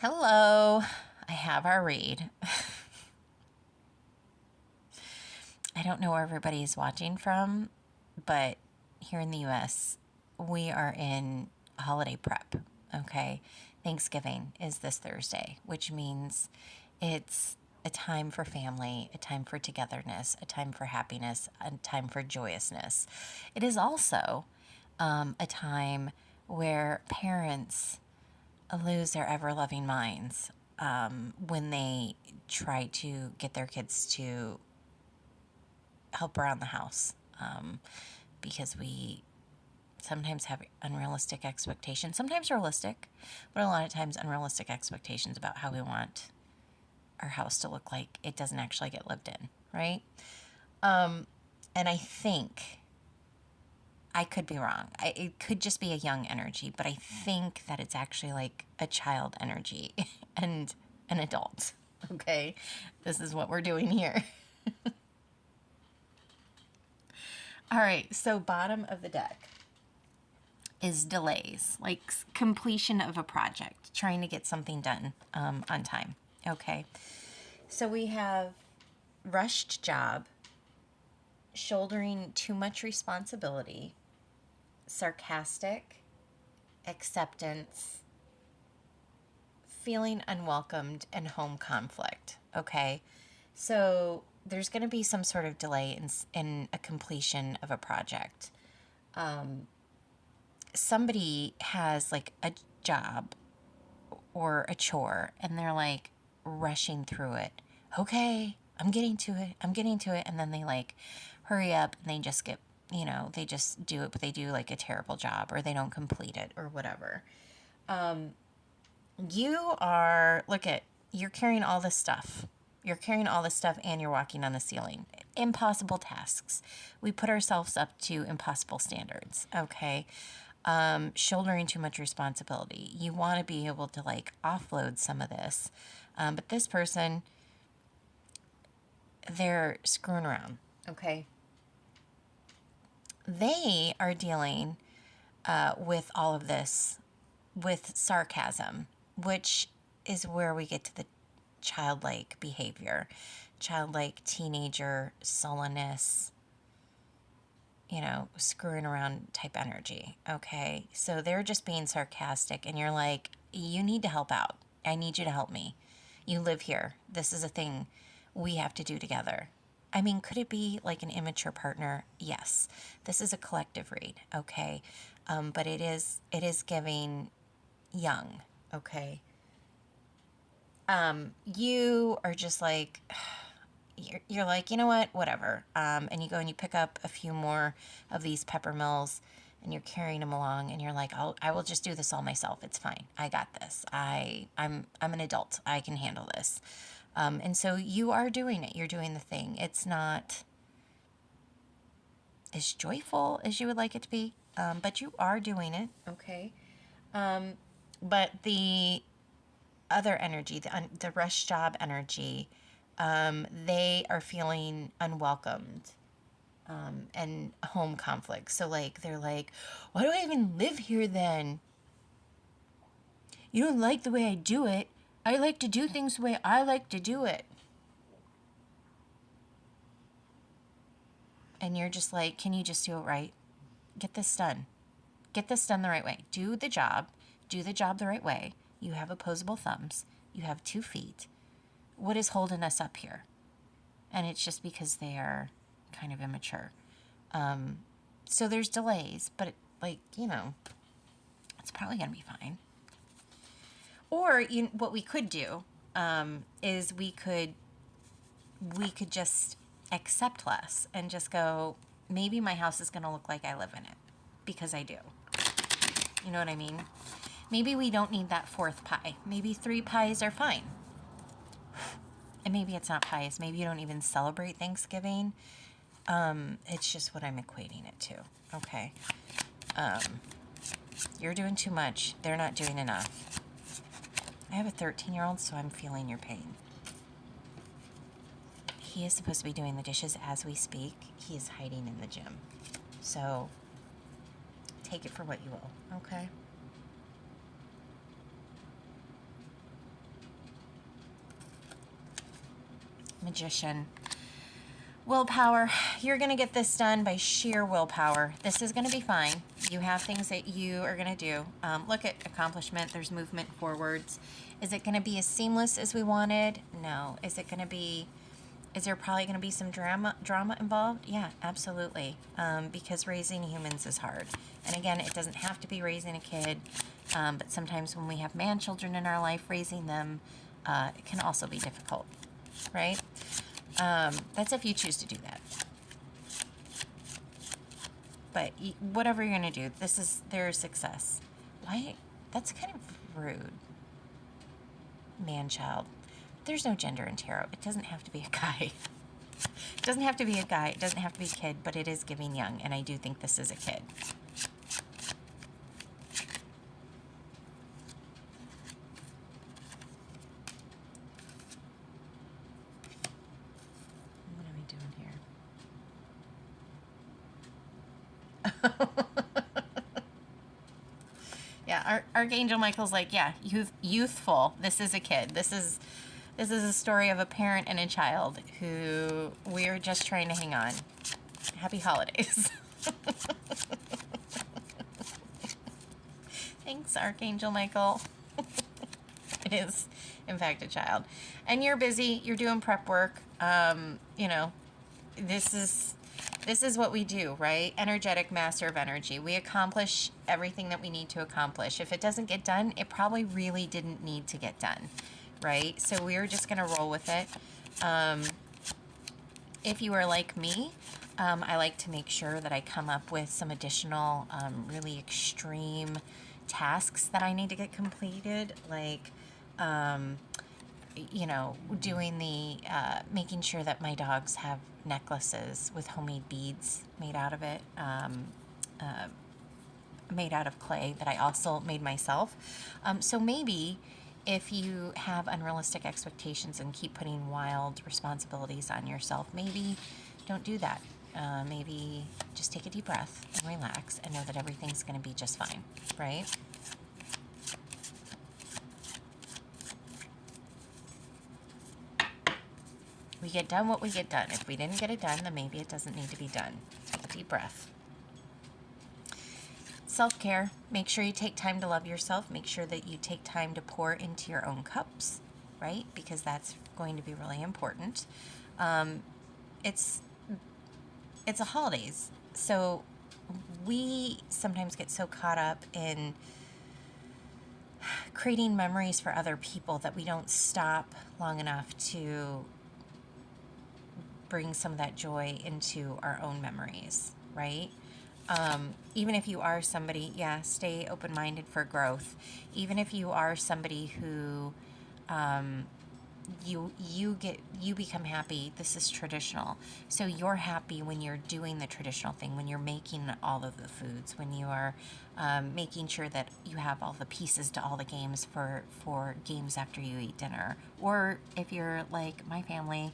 Hello, I have our read. I don't know where everybody's watching from, but here in the US, we are in holiday prep, okay? Thanksgiving is this Thursday, which means it's a time for family, a time for togetherness, a time for happiness, a time for joyousness. It is also a time where parents lose their ever loving minds when they try to get their kids to help around the house because we sometimes have unrealistic expectations, sometimes realistic, but a lot of times unrealistic expectations about how we want our house to look like it doesn't actually get lived in, right? And I think I could be wrong. It could just be a young energy, but I think that it's actually like a child energy and an adult. Okay, this is what we're doing here. All right, so bottom of the deck is delays, like completion of a project, trying to get something done on time. Okay, so we have rushed job, shouldering too much responsibility, sarcastic, acceptance, feeling unwelcomed, and home conflict. Okay, so there's going to be some sort of delay in a completion of a project. Somebody has like a job or a chore and they're like rushing through it. Okay, I'm getting to it. I'm getting to it. And then they like hurry up and they just get, they just do it, but they do like a terrible job or they don't complete it or whatever. You're carrying all this stuff. You're carrying all this stuff and you're walking on the ceiling. Impossible tasks. We put ourselves up to impossible standards, okay? Shouldering too much responsibility. You want to be able to like offload some of this. But this person, they're screwing around, okay? They are dealing with all of this with sarcasm, which is where we get to the childlike behavior, childlike teenager sullenness, screwing around type energy. Okay. So they're just being sarcastic, and you're like, you need to help out. I need you to help me. You live here. This is a thing we have to do together. I mean, could it be like an immature partner? Yes. This is a collective read. Okay. But it is giving young. Okay. You are just like, you're like, you know what, whatever. And you go and you pick up a few more of these Peppermills and you're carrying them along and you're like, I will just do this all myself. It's fine. I got this. I'm an adult. I can handle this. And so you are doing it. You're doing the thing. It's not as joyful as you would like it to be, but you are doing it. Okay. But the other energy, the rush job energy, they are feeling unwelcomed and home conflict. So, like, they're like, why do I even live here then? You don't like the way I do it. I like to do things the way I like to do it. And you're just like, can you just do it right? Get this done. Get this done the right way. Do the job. Do the job the right way. You have opposable thumbs. You have 2 feet. What is holding us up here? And it's just because they are kind of immature. So there's delays, but it's probably going to be fine. Or what we could do is we could just accept less and just go, maybe my house is going to look like I live in it because I do. You know what I mean? Maybe we don't need that 4th pie. Maybe 3 pies are fine. And maybe it's not pies. Maybe you don't even celebrate Thanksgiving. It's just what I'm equating it to. Okay. You're doing too much. They're not doing enough. I have a 13-year-old, so I'm feeling your pain. He is supposed to be doing the dishes as we speak. He is hiding in the gym. So take it for what you will. Okay. Magician. Willpower. You're going to get this done by sheer willpower. This is going to be fine. You have things that you are going to do. Look at accomplishment. There's movement forwards. Is it going to be as seamless as we wanted? No. Is it going to be... Is there probably going to be some drama involved? Yeah, absolutely. Because raising humans is hard. And again, it doesn't have to be raising a kid. But sometimes when we have man children in our life, raising them it can also be difficult. Right? That's if you choose to do that. But whatever you're going to do, this is their success. Why? That's kind of rude. Man-child. There's no gender in tarot. It doesn't have to be a guy. It doesn't have to be a guy. It doesn't have to be a kid, but it is giving young, and I do think this is a kid. What are we doing here? Yeah, Archangel Michael's like, yeah, youthful. This is a kid. This is a story of a parent and a child who we're just trying to hang on. Happy holidays. Thanks, Archangel Michael. It is, in fact, a child. And you're busy. You're doing prep work. You know, this is what we do, right? Energetic master of energy. We accomplish everything that we need to accomplish. If it doesn't get done, it probably really didn't need to get done, right? So we're just going to roll with it. If you are like me, I like to make sure that I come up with some additional really extreme tasks that I need to get completed, like you know, doing the making sure that my dogs have necklaces with homemade beads made out of it, made out of clay that I also made myself. So maybe if you have unrealistic expectations and keep putting wild responsibilities on yourself, maybe don't do that. Maybe just take a deep breath and relax and know that everything's going to be just fine, right? We get done what we get done. If we didn't get it done, then maybe it doesn't need to be done. Take a deep breath. Self-care. Make sure you take time to love yourself. Make sure that you take time to pour into your own cups, right? Because that's going to be really important. It's a holidays, so we sometimes get so caught up in creating memories for other people that we don't stop long enough to bring some of that joy into our own memories, right? Even if you are somebody, yeah, stay open-minded for growth. Even if you are somebody who you become happy, this is traditional. So you're happy when you're doing the traditional thing, when you're making all of the foods, when you are making sure that you have all the pieces to all the games for games after you eat dinner. Or if you're like my family,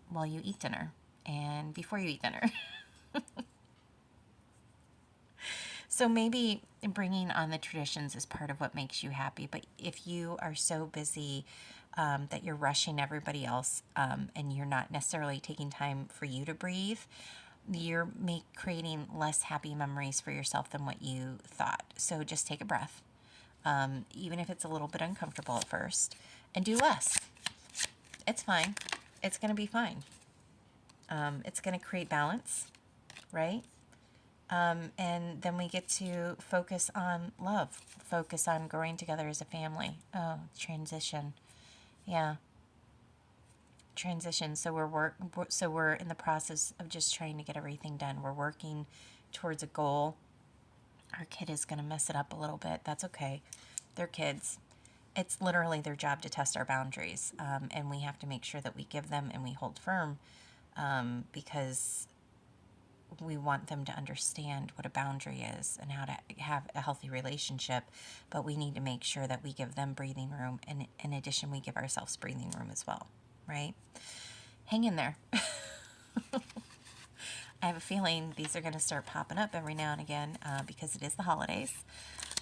while you eat dinner and before you eat dinner. So maybe bringing on the traditions is part of what makes you happy. But if you are so busy that you're rushing everybody else and you're not necessarily taking time for you to breathe, you're creating less happy memories for yourself than what you thought. So just take a breath, even if it's a little bit uncomfortable at first, and do less. It's fine. It's going to be fine. It's going to create balance, right? And then we get to focus on love, focus on growing together as a family. Oh, transition. Yeah. Transition. So we're in the process of just trying to get everything done. We're working towards a goal. Our kid is going to mess it up a little bit. That's okay. They're kids. It's literally their job to test our boundaries. And we have to make sure that we give them and we hold firm because we want them to understand what a boundary is and how to have a healthy relationship, but we need to make sure that we give them breathing room, and in addition, we give ourselves breathing room as well, right? Hang in there. I have a feeling these are going to start popping up every now and again because it is the holidays,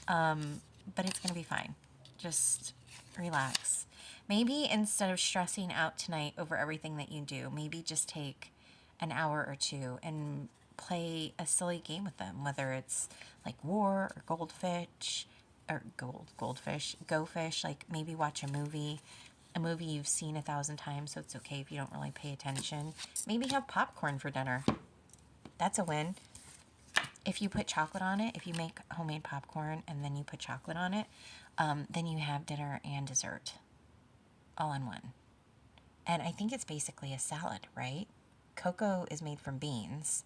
but it's going to be fine. Just Relax. Maybe instead of stressing out tonight over everything that you do, maybe just take an hour or two and play a silly game with them, whether it's like war or goldfish or goldfish, go fish, like maybe watch a movie you've seen 1,000 times, so it's okay if you don't really pay attention. Maybe have popcorn for dinner. That's a win. If you put chocolate on it, if you make homemade popcorn and then you put chocolate on it, then you have dinner and dessert all in one. And I think it's basically a salad, right? Cocoa is made from beans.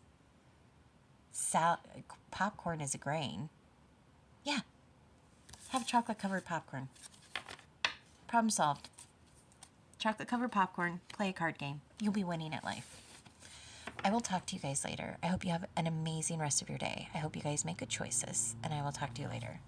Popcorn is a grain. Yeah, have chocolate covered popcorn. Problem solved. Chocolate covered popcorn, play a card game. You'll be winning at life. I will talk to you guys later. I hope you have an amazing rest of your day. I hope you guys make good choices, and I will talk to you later.